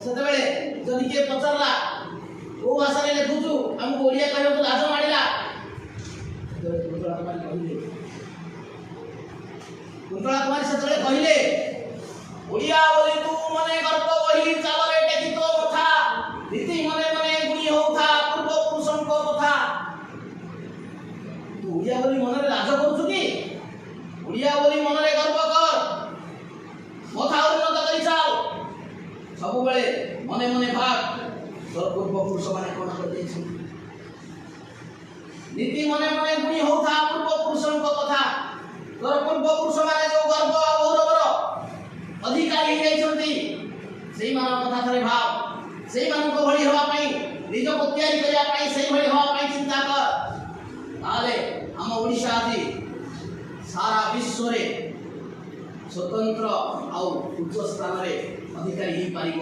ସେତେବେଳେ ଯଦି କିଏ ପଚାରିଲା କୋଉ ଭାଷାରେ ଲେଖୁଛୁ ଆମକୁ ଓଡ଼ିଆ କହିବାକୁ ଲାଜ ମାଡ଼ିଲା, କୁନ୍ତଳା କୁମାରୀ ସେତେବେଳେ କହିଲେ ଓଡ଼ିଆ ବୋଲି ତୁ ମନେ ଗର୍ବ ବହି ଚାଲରେ ଟେକି ତୋ କଥା ରୀତି ମନେ ମନେ ଗୁଣି ହଉଥା ପୂର୍ବ ପୁରୁଷଙ୍କ କଥା। ତୁ ଓଡ଼ିଆ ବୋଲି ମନରେ ଲାଜ କରୁଛୁ କି? ଓଡ଼ିଆ ବୋଲି ମନରେ ଗର୍ବ କର, କଥା ଉନ୍ନତ କରି ଚାଲ, ସବୁବେଳେ ମନେ ମନେ ଭାବ ତୋର ପୂର୍ବ ପୁରୁଷ ମାନେ କ'ଣ କରିଯାଇଛନ୍ତି। ରୀତି ମନେ ମନେ ଗୁଣି ହଉଥା ପୂର୍ବ ପୁରୁଷଙ୍କ କଥା। ତୋର ପୂର୍ବ ପୁରୁଷ ମାନେ ଯୋଉ ଗର୍ବ ଆଉ ଗୌରବର ଅଧିକାରୀ ହେଇଯାଇଛନ୍ତି ସେଇମାନଙ୍କ କଥା ଥରେ ଭାବ। ସେଇମାନଙ୍କ ଭଳି ହେବା ପାଇଁ, ନିଜକୁ ତିଆରି କରିବା ପାଇଁ, ସେଇଭଳି ହେବା ପାଇଁ ଚିନ୍ତା କର। ତାହେଲେ ଆମ ଓଡ଼ିଶା ଆଜି ସାରା ବିଶ୍ୱରେ ସ୍ୱତନ୍ତ୍ର ଆଉ ଉଚ୍ଚ ସ୍ଥାନରେ ଅଧିକାରୀ ହେଇପାରିବ।